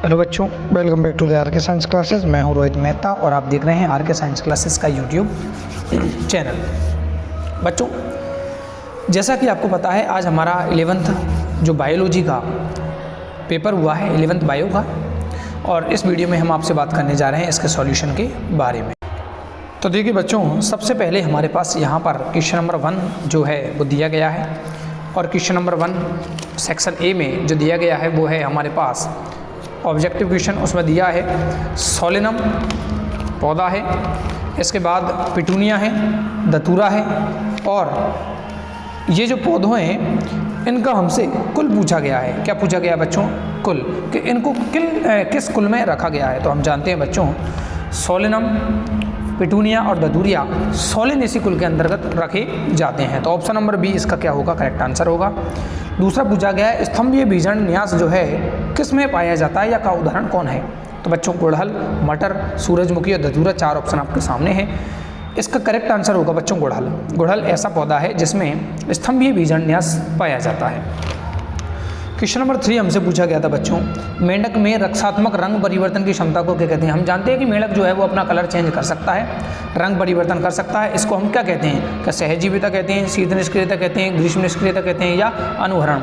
Hello बच्चों, welcome back to the R K science classes. मैं हूं रोहित मेहता और आप देख रहे हैं आर के साइंस क्लासेस का यूट्यूब चैनल। बच्चों, जैसा कि आपको पता है, आज हमारा 11th जो बायोलॉजी का पेपर हुआ है, 11th बायो का, और इस वीडियो में हम आपसे बात करने जा रहे हैं इसके सॉल्यूशन के बारे में। तो देखिए बच्चों, सबसे पहले हमारे पास यहाँ पर क्वेश्चन नंबर 1 जो है वो दिया गया है, और क्वेश्चन नंबर 1 सेक्शन ए में जो दिया गया है वो है हमारे पास ऑब्जेक्टिव क्वेश्चन। उसमें दिया है सोलेनम पौधा है, इसके बाद पिटूनिया है, दतूरा है, और ये जो पौधे हैं इनका हमसे कुल पूछा गया है। क्या पूछा गया है बच्चों? कुल, कि इनको किस कुल में रखा गया है। तो हम जानते हैं बच्चों, सोलेनम, पिटूनिया और दतूरिया सोलेनेसी कुल के अंतर्गत रखे जाते हैं। तो ऑप्शन नंबर बी इसका क्या होगा? करेक्ट आंसर होगा। दूसरा पूछा गया है स्तंभीय बीजन न्यास जो है किस में पाया जाता है या का उदाहरण कौन है? तो बच्चों, गुड़हल, मटर, सूरजमुखी और दतूरा, 4 ऑप्शन आपके सामने हैं। इसका करेक्ट आंसर होगा बच्चों गुड़हल। गुड़हल ऐसा पौधा है जिसमें स्तंभीय बीजन न्यास पाया जाता है। क्वेश्चन नंबर 3 हमसे पूछा गया था बच्चों, मेंढक में रक्षात्मक रंग परिवर्तन की क्षमता को क्या कहते हैं? हम जानते हैं कि मेंढक जो है वो अपना कलर चेंज कर सकता है, रंग परिवर्तन कर सकता है। इसको हम क्या कहते हैं? क्या सहजीविता कहते हैं, शीत निष्क्रियता कहते हैं, ग्रीष्म निष्क्रियता कहते हैं, या अनुहरण?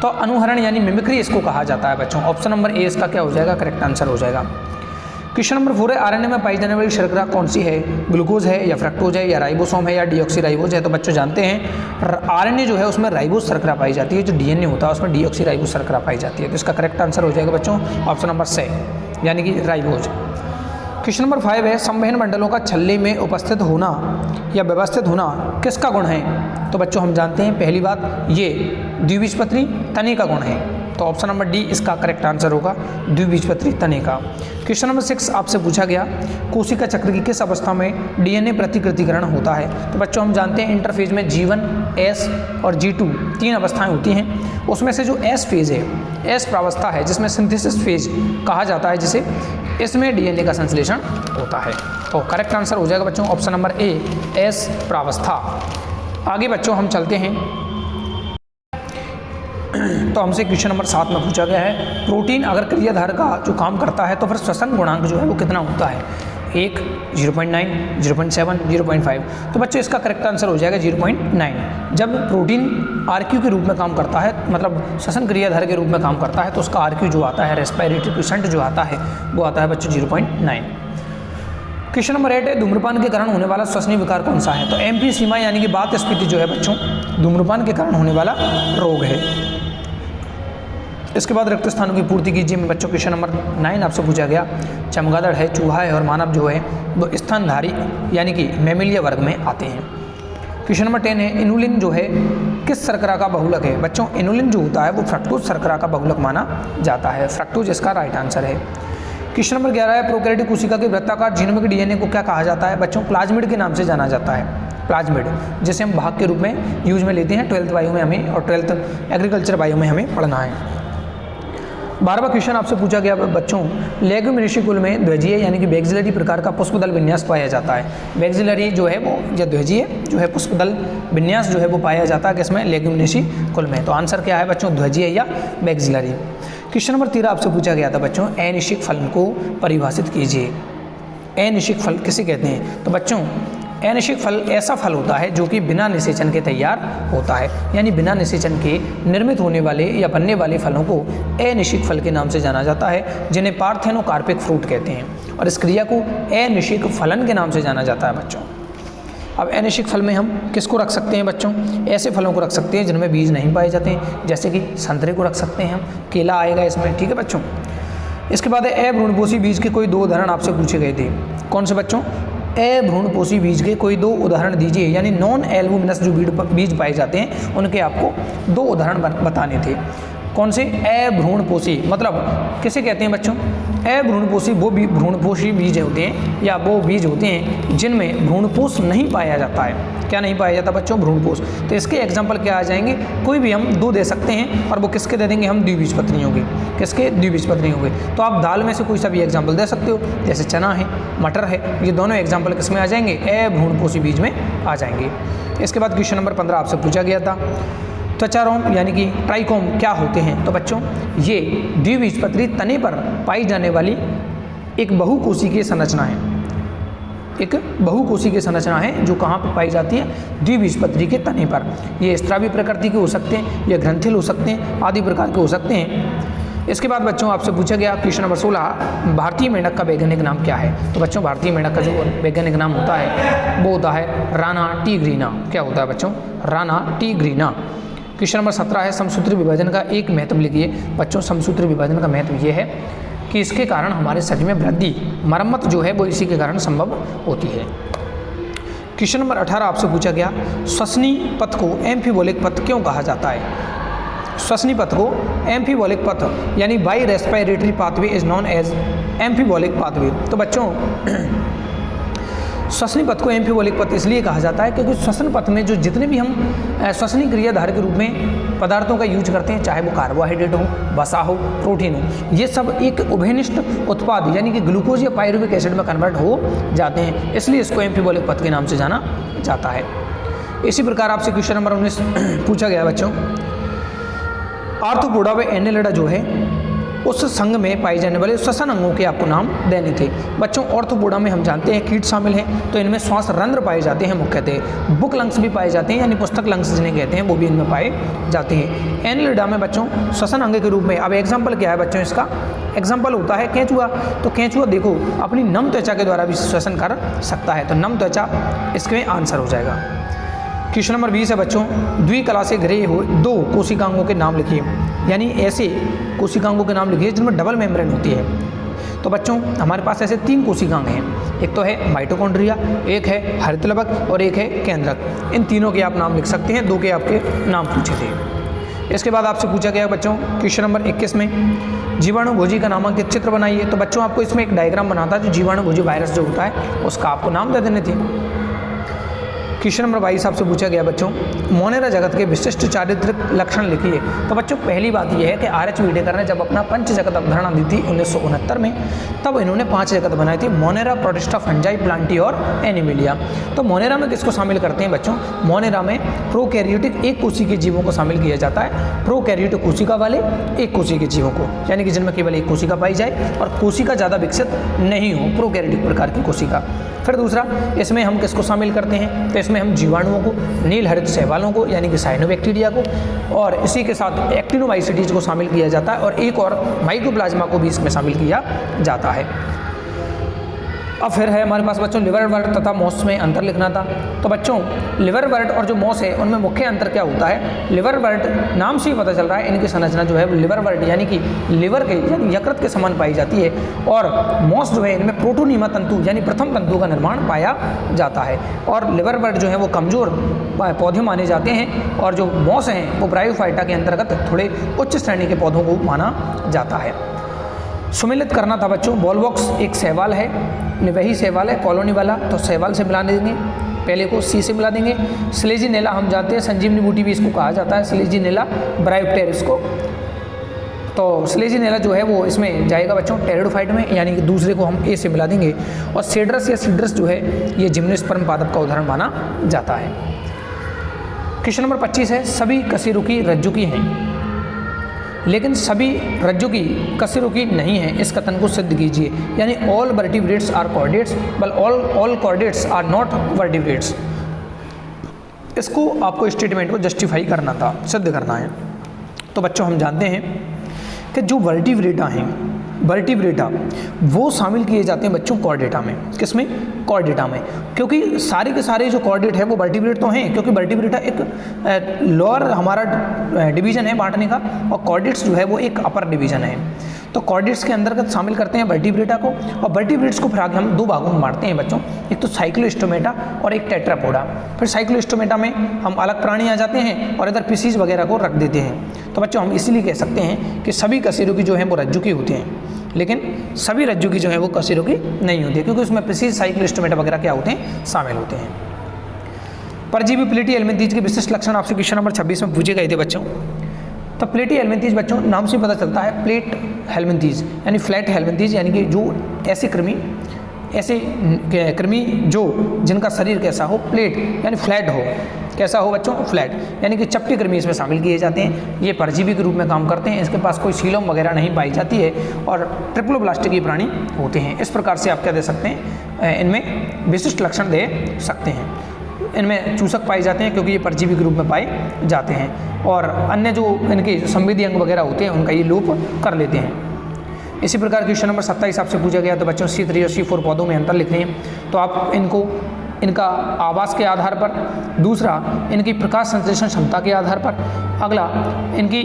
तो अनुहरण यानी मिमिक्री इसको कहा जाता है बच्चों। ऑप्शन नंबर ए इसका क्या हो जाएगा? करेक्ट आंसर हो जाएगा। क्वेश्चन नंबर 4 है आरएनए में पाई जाने वाली शर्करा कौन सी है? ग्लूकोज है, या फ्रक्टोज है, या राइबोसोम है, या डीऑक्सीराइबोज है? तो बच्चों जानते हैं आरएनए जो है उसमें राइबोज शर्करा पाई जाती है, जो डीएनए होता है उसमें डीऑक्सीराइबोज शर्करा पाई जाती है। तो इसका करेक्ट आंसर हो जाएगा बच्चों ऑप्शन नंबर सी, यानी कि राइबोज। क्वेश्चन नंबर 5 है संवहन मंडलों का छल्ले में उपस्थित होना या व्यवस्थित होना किसका गुण है? तो बच्चों हम जानते हैं पहली बात, ये द्विबीजपत्री तने का गुण है। तो ऑप्शन नंबर डी इसका करेक्ट आंसर होगा, द्विबीजपत्री तने का। क्वेश्चन नंबर 6 आपसे पूछा गया कोशिका चक्र की किस अवस्था में डीएनए प्रतिकृतिकरण होता है? तो बच्चों हम जानते हैं इंटरफेज में G1, S और G2 3 अवस्थाएं होती हैं। उसमें से जो S फेज है, S प्रावस्था है, जिसमें सिंथेसिस फेज कहा जाता है, जिसे इसमें डीएनए का संश्लेषण होता है। तो करेक्ट आंसर हो जाएगा बच्चों ऑप्शन नंबर ए, S प्रावस्था। आगे बच्चों हम चलते हैं, तो हमसे क्वेश्चन नंबर 7 में पूछा गया है प्रोटीन अगर क्रियाधार का जो काम करता है तो फिर श्वसन गुणांक जो है वो कितना होता है? 1, 0.9, 0.7, 0.5। तो बच्चों इसका करेक्ट आंसर हो जाएगा 0.9। जब प्रोटीन आरक्यू के रूप में काम करता है, मतलब श्वसन क्रियाधार के रूप में काम करता है, तो उसका आरक्यू जो आता है, रेस्पिरेटरी क्वोशिएंट जो आता है, वो आता है बच्चों 0.9। क्वेश्चन नंबर 8 है धूम्रपान के कारण होने वाला श्वसनीय विकार कौन सा है? तो एम्फीसीमा यानी कि वात स्फीति जो है बच्चों धूम्रपान के कारण होने वाला रोग है। इसके बाद रिक्त स्थानों की पूर्ति कीजिए में बच्चों क्वेश्चन नंबर 9 आपसे पूछा गया चमगादड़ है, चूहा है और मानव जो है वो स्तनधारी यानी कि मैमेलिया वर्ग में आते हैं। क्वेश्चन नंबर 10 है इनुलिन जो है किस शर्करा का बहुलक है? बच्चों इनुलिन जो होता है वो फ्रक्टोज शर्करा का बहुलक माना जाता है, फ्रक्टोज इसका राइट आंसर है। क्वेश्चन नंबर 11 है प्रोकैरियोटिक कोशिका के वृत्ताकार जीनोमिक डीएनए को क्या कहा जाता है? बच्चों प्लाज्मिड के नाम से जाना जाता है, प्लाज्मिड, जिसे हम भाग के रूप में यूज में लेते हैं 12th बायो में हमें, और 12th एग्रीकल्चर बायो में हमें पढ़ना है। 12वां क्वेश्चन आपसे पूछा गया बच्चों लेग्यूमिनेसी कुल में ध्वजीय यानी कि बैक्सिलरी प्रकार का पुष्पदल विन्यास पाया जाता है। बैक्सिलरी जो है वो या ध्वजीय जो है पुष्पदल विन्यास जो है वो पाया जाता है किसमें? लेग्यूमिनेसी कुल में। तो आंसर क्या है बच्चों? ध्वजीय या बैक्सिलरी। क्वेश्चन नंबर 13 आपसे पूछा गया था बच्चों अनिश्चित फल को परिभाषित कीजिए। अनिश्चित फल किसे कहते हैं? तो बच्चों अनिश्चित फल ऐसा फल होता है जो कि बिना निषेचन के तैयार होता है, यानी बिना निषेचन के निर्मित होने वाले या बनने वाले फलों को अनिश्चित फल के नाम से जाना जाता है, जिन्हें पार्थेनोकार्पिक फ्रूट कहते हैं, और इस क्रिया को अनिश्चित फलन के नाम से जाना जाता है बच्चों। अब अनिश्चित फल में हम किसको रख सकते हैं बच्चों? ऐसे फलों को रख सकते हैं जिनमें बीज नहीं पाए जाते हैं, जैसे कि संतरे को रख सकते हैं हम, केला आएगा इसमें, ठीक है बच्चों। इसके बाद अभ्रूणपोषी बीज के कोई 2 उदाहरण आपसे पूछे गए थे। कौन से बच्चों? अभ्रूणपोषी बीज के कोई 2 उदाहरण दीजिए, यानी नॉन एल्बुमिनस जो बीज पाए जाते हैं उनके आपको 2 उदाहरण बताने थे। कौन से? अभ्रूणपोषी, मतलब किसे कहते हैं बच्चों? अभ्रूणपोषी वो भी भ्रूणपोषी बीज होते हैं, या वो बीज होते हैं जिनमें भ्रूणपोष नहीं पाया जाता है। क्या नहीं पाया जाता बच्चों? भ्रूणपोष। तो इसके एग्जाम्पल क्या आ जाएंगे? कोई भी हम 2 दे सकते हैं, और वो किसके दे देंगे हम? द्विबीजपत्रियों के। किसके? द्विबीजपत्रियों के। तो आप दाल में से कोई सा भी एग्जाम्पल दे सकते हो, जैसे चना है, मटर है, ये दोनों एग्जाम्पल किस में आ जाएंगे? अभ्रूणपोषी बीज में आ जाएंगे। इसके बाद क्वेश्चन नंबर 15 आपसे पूछा गया था त्वचारोम यानी कि ट्राइकोम क्या होते हैं? तो बच्चों ये द्विबीजपत्री तने पर पाई जाने वाली एक बहुकोशिकीय संरचना है। एक बहुकोशिकीय संरचना है जो कहाँ पर पाई जाती है? द्विबीजपत्री के तने पर। ये स्त्रावी प्रकृति के हो सकते हैं, ये ग्रंथिल हो सकते हैं, आदि प्रकार के हो सकते हैं। इसके बाद बच्चों आपसे पूछा गया क्वेश्चन नंबर 16, भारतीय मेंढक का वैज्ञानिक नाम क्या है? तो बच्चों भारतीय मेंढक का जो वैज्ञानिक नाम होता है वो होता है राना टिग्रिना। क्या होता है बच्चों? राना टिग्रिना। क्वेश्चन नंबर 17 है, समसूत्री विभाजन का एक महत्व लिखिए। बच्चों समसूत्री विभाजन का महत्व ये है कि इसके कारण हमारे शरीर में वृद्धि, मरम्मत जो है वो इसी के कारण संभव होती है। क्वेश्चन नंबर 18 आपसे पूछा गया, श्वसनी पथ को एम्फिबोलिक पथ क्यों कहा जाता है? श्वसनी पथ को एम्फिबोलिक पथ यानी by respiratory pathway is known as amphibolic pathway. तो बच्चों श्वसनी पथ को एम्फिबोलिक पथ इसलिए कहा जाता है क्योंकि श्वसन पथ में जो जितने भी हम श्वसनी क्रियाधार के रूप में पदार्थों का यूज करते हैं, चाहे वो कार्बोहाइड्रेट हो, वसा हो, प्रोटीन हो, ये सब एक उभयनिष्ठ उत्पाद यानी कि ग्लूकोज या पायरुविक एसिड में कन्वर्ट हो जाते हैं, इसलिए इसको एम्फिबोलिक पथ के नाम से जाना जाता है। इसी प्रकार आपसे क्वेश्चन नंबर 19 पूछा गया बच्चों, आर्थ्रोपोडा व एनेलिडा जो है उस संघ में पाए जाने वाले श्वसन अंगों के आपको नाम देने थे। बच्चों आर्थ्रोपोडा में हम जानते हैं कीट शामिल हैं, तो इनमें श्वास रंध्र पाए जाते हैं मुख्यतः। बुक लंग्स भी पाए जाते हैं यानी पुस्तक लंग्स जिन्हें कहते हैं वो भी इनमें पाए जाते हैं। एनेलिडा में बच्चों श्वसन अंग के रूप में, अब एग्जाम्पल क्या है बच्चों इसका? एग्जाम्पल होता है केंचुआ। तो केंचुआ देखो अपनी नम त्वचा के द्वारा भी श्वसन कर सकता है, तो नम त्वचा इसमें आंसर हो जाएगा। क्वेश्चन नंबर 20 है बच्चों, द्विकला से घिरे हुए दो कोशिकांगों के नाम लिखिए, यानी ऐसे कोशिकांगों के नाम लिखिए जिनमें डबल मेम्ब्रेन होती है। तो बच्चों हमारे पास ऐसे 3 कोशिकांग हैं, एक तो है माइटोकॉन्ड्रिया, एक है हरितलवक और एक है केंद्रक। इन तीनों के आप नाम लिख सकते हैं, 2 के आपके नाम पूछे थे। इसके बाद आपसे पूछा गया बच्चों क्वेश्चन नंबर 21 में, जीवाणु भोजी का नामांकित चित्र बनाइए। तो बच्चों आपको इसमें एक डायग्राम बनाता है जो जीवाणु भोजी वायरस जो होता है उसका आपको नाम दे देने थे। क्वेश्चन नंबर 22 आपसे पूछा गया बच्चों, मोनेरा जगत के विशिष्ट चारित्रिक लक्षण लिखिए। तो बच्चों पहली बात यह है कि आर.एच. वीडेकर ने जब अपना पंच जगत अवधारणा दी थी 1969 में, तब इन्होंने 5 जगत बनाई थी, मोनेरा, प्रोटिस्टा, फंजाई, प्लांटी और एनिमिलिया। तो मोनेरा में किसको शामिल करते हैं बच्चों? मोनेरा में प्रोकैरियोटिक एक कोशिकीय जीवों को शामिल किया जाता है, प्रोकैरियोटिक कोशिका वाले एक कोशिकीय जीवों को, यानी कि जिनमें केवल एक कोशिका पाई जाए और कोशिका ज़्यादा विकसित नहीं हो, प्रोकैरियोटिक प्रकार की कोशिका। फिर दूसरा, इसमें हम किसको शामिल करते हैं? तो इसमें हम जीवाणुओं को, नील हरित शैवालों को यानी कि साइनोबैक्टीरिया को, और इसी के साथ एक्टिनोमाइसीटीज को शामिल किया जाता है, और एक और माइकोप्लाज्मा को भी इसमें शामिल किया जाता है। अब फिर है हमारे पास बच्चों लिवरवर्ट तथा मॉस में अंतर लिखना था। तो बच्चों लिवरवर्ट और जो मॉस है उनमें मुख्य अंतर क्या होता है? लिवरवर्ट नाम से ही पता चल रहा है इनकी संरचना जो है लिवरवर्ट यानी कि लिवर के यानी यकृत के समान पाई जाती है, और मॉस जो है इनमें प्रोटोनीमा तंतु यानी प्रथम तंतु का निर्माण पाया जाता है। और लिवरवर्ट जो है वो कमजोर पौधे माने जाते हैं, और जो मॉस हैं वो ब्रायोफाइटा के अंतर्गत थोड़े उच्च श्रेणी के पौधों को माना जाता है। सुमेलित करना था बच्चों, वॉलवॉक्स एक शैवाल है, वही शैवाल है कॉलोनी वाला, तो शैवाल से मिला देंगे, पहले को सी से मिला देंगे। स्लेजिनेला हम जानते हैं, संजीवनी बूटी भी इसको कहा जाता है, स्लेजिनेला ब्रायोप्टेरिस को। तो स्लेजिनेला जो है वो इसमें जाएगा बच्चों टेरिडोफाइट में, यानी कि दूसरे को हम ए से मिला देंगे। और सेड्रस या सीड्रस जो है ये जिम्नोस्पर्म पादप का उदाहरण माना जाता है। क्वेश्चन नंबर 25 है, सभी कशेरुकी रज्जुकी हैं, लेकिन सभी रज्जुकी कशेरुकी नहीं है, इस कथन को सिद्ध कीजिए। यानी all vertebrates are chordates but all chordates are not vertebrates. इसको आपको स्टेटमेंट को जस्टिफाई करना था, सिद्ध करना है। तो बच्चों हम जानते हैं कि जो वर्टिब्रेटा हैं, वर्टिब्रेटा वो शामिल किए जाते हैं बच्चों कॉर्डेटा में। किसमें? कॉर्डेटा में, क्योंकि सारे के सारे जो कॉर्डेट है वो वर्टिब्रेट तो हैं, क्योंकि वर्टिब्रेटा एक लोअर हमारा डिवीजन है बांटने का, और कॉर्डेट्स जो है वो एक अपर डिवीजन है। तो कॉर्डेट्स के अंतर्गत शामिल करते हैं वर्टिब्रेटा को, और वर्टिब्रेट्स को फिर आगे हम 2 भागों में बांटते हैं बच्चों, एक तो साइक्लोस्टोमेटा और एक टेट्रापोडा। फिर साइक्लोस्टोमेटा में हम अलग प्राणी आ जाते हैं और इधर पीसीज वगैरह को रख देते हैं। तो बच्चों हम इसीलिए कह सकते हैं कि सभी कशेरुकी जो हैं वो रज्जुकी होते हैं, लेकिन सभी रज्जुकी जो है वो कशेरुकी नहीं होती है, क्योंकि उसमें प्रीसीज साइक्लोस्टोमेटा वगैरह क्या होते हैं? शामिल होते हैं। परजीवी प्लेटी हेल्मिंथीज के विशिष्ट लक्षण आपसे क्वेश्चन नंबर 26 में पूछे गए थे बच्चों। तो प्लेटी हेल्मिंथीज बच्चों नाम से पता चलता है, प्लेट हेल्मिंथीज यानी फ्लैट हेल्मिंथीज, यानी कि जो ऐसे कृमि जो जिनका शरीर कैसा हो, प्लेट यानी फ्लैट हो, कैसा हो बच्चों, फ्लैट, यानी कि चपटी कृमि इसमें शामिल किए जाते हैं। ये परजीवी के रूप में काम करते हैं, इसके पास कोई सीलोम वगैरह नहीं पाई जाती है और ट्रिप्लोब्लास्टिक ये प्राणी होते हैं। इस प्रकार से आप क्या दे सकते हैं, इनमें विशिष्ट लक्षण दे सकते हैं। इनमें चूसक पाए जाते हैं क्योंकि ये परजीवी के रूप में पाए जाते हैं और अन्य जो इनके संवेदी अंग वगैरह होते हैं उनका ये लोप कर लेते हैं। इसी प्रकार क्वेश्चन नंबर 27 आपसे पूछा गया तो बच्चों C3 और C4 पौधों में अंतर लिखने हैं। तो आप इनको इनका आवास के आधार पर, दूसरा इनकी प्रकाश संश्लेषण क्षमता के आधार पर, अगला इनकी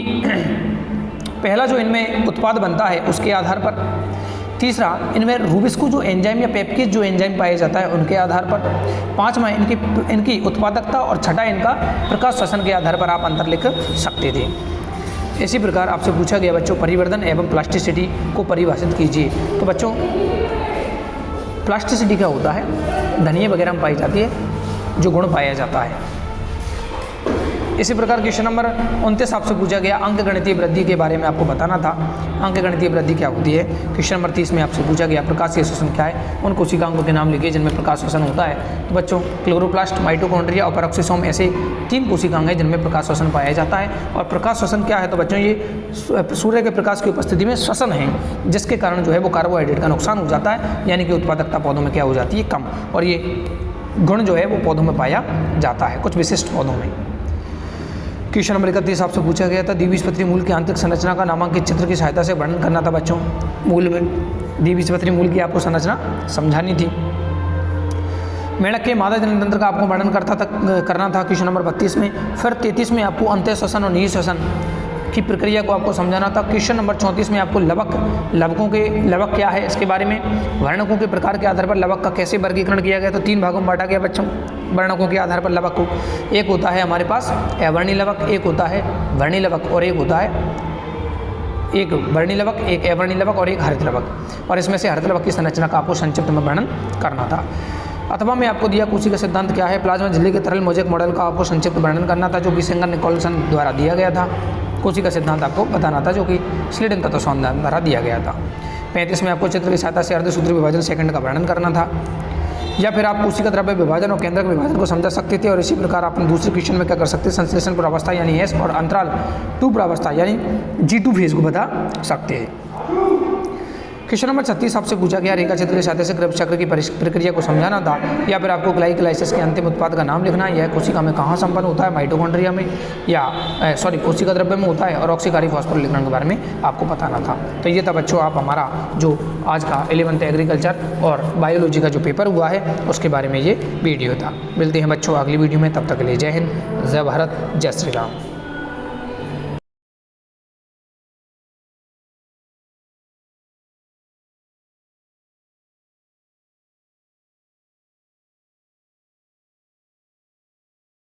पहला जो इनमें उत्पाद बनता है उसके आधार पर, तीसरा इनमें रूबिस्को जो एंजाइम या पेप्केज जो एंजाइम पाया जाता है उनके आधार पर, पांचवा इनकी उत्पादकता और छठा इनका प्रकाश श्वसन के आधार पर आप अंतर लिख सकते थे। इसी प्रकार आपसे पूछा गया बच्चों परिवर्धन एवं प्लास्टिसिटी को परिभाषित कीजिए। तो बच्चों प्लास्टिसिटी क्या होता है, धनिये वगैरह में पाई जाती है जो गुण पाया जाता है। इसी प्रकार क्वेश्चन नंबर 29 आपसे पूछा गया अंकगणितीय वृद्धि के बारे में आपको बताना था। अंकगणितीय वृद्धि क्या होती है। क्वेश्चन नंबर 30 में आपसे पूछा गया प्रकाशीय श्वसन क्या है, उन कोशिकाओं के नाम लिखिए जिनमें प्रकाश श्वसन होता है। तो बच्चों क्लोरोप्लास्ट, माइटोकॉन्ड्रिया और पेरोक्सिसोम ऐसे 3 कोशिकाएं हैं जिनमें प्रकाश श्वसन पाया जाता है। और प्रकाश श्वसन क्या है, तो बच्चों ये सूर्य के प्रकाश की उपस्थिति में श्वसन है जिसके कारण जो है वो कार्बोहाइड्रेट का नुकसान हो जाता है, यानी कि उत्पादकता पौधों में क्या हो जाती है, कम। और ये गुण जो है वो पौधों में पाया जाता है, कुछ विशिष्ट पौधों में। क्वेश्चन नंबर 31 आपसे पूछा गया था द्विबीजपत्री मूल की आंतरिक संरचना का नामांकित चित्र की सहायता से वर्णन करना था। बच्चों मूल में द्विबीजपत्री मूल की आपको संरचना समझानी थी। मेढक के मादा जनन तंत्र का आपको वर्णन करना था क्वेश्चन नंबर 32 में। फिर 33 में आपको अंतः श्वसन और निजी श्वसन की प्रक्रिया को आपको समझाना था। क्वेश्चन नंबर 34 में आपको लवक क्या है इसके बारे में, वर्णकों के प्रकार के आधार पर लवक का कैसे वर्गीकरण किया गया, तो 3 भागों में बांटा गया बच्चों वर्णकों के आधार पर लवक को। एक होता है हमारे पास अवर्णी लवक, एक होता है वर्णी लवक और एक होता है एक वर्णी लवक, एक अवर्णी लवक और एक हरित लवक। और इसमें से हरित लवक की संरचना का आपको संक्षिप्त में वर्णन करना था। अथवा में आपको दिया कोशिका सिद्धांत क्या है, प्लाज्मा झिल्ली के तरल मोज़ेक मॉडल का आपको संक्षिप्त वर्णन करना था जो कि सेंगर निकोलसन द्वारा दिया गया था। कोशिका सिद्धांत आपको बताना था जो कि स्लीडन तत्व सौंदर्य द्वारा दिया गया था। 35 में आपको चित्र की सहायता से अर्धसूत्री विभाजन सेकंड का वर्णन करना था। या फिर आप कोशिका द्रव्य विभाजन और केंद्रक विभाजन को समझा सकते थे। और इसी प्रकार आप दूसरे क्वेश्चन में क्या कर सकते हैं, संश्लेषण प्रावस्था यानी एस और अंतराल 2 प्रावस्था यानी G2 फेज को बता सकते हैं। क्वेश्चन नंबर 36 आपसे पूछा गया रेखा चित्र के सहायता से क्रेब्स चक्र की प्रक्रिया को समझाना था। या फिर आपको ग्लाइकोलाइसिस के अंतिम उत्पाद का नाम लिखना है। यह कोशिका में कहाँ संपन्न होता है, माइटोकॉन्ड्रिया में या कोशिका द्रव्य में होता है। और ऑक्सीकारी फॉस्फोरिलीकरण के बारे में आपको बताना था। तो ये था बच्चों आप हमारा जो आज का 11th एग्रीकल्चर और बायोलॉजी का जो पेपर हुआ है उसके बारे में ये वीडियो था। मिलते हैं बच्चों अगली वीडियो में, तब तक के लिए जय हिंद, जय भारत, जय श्री राम।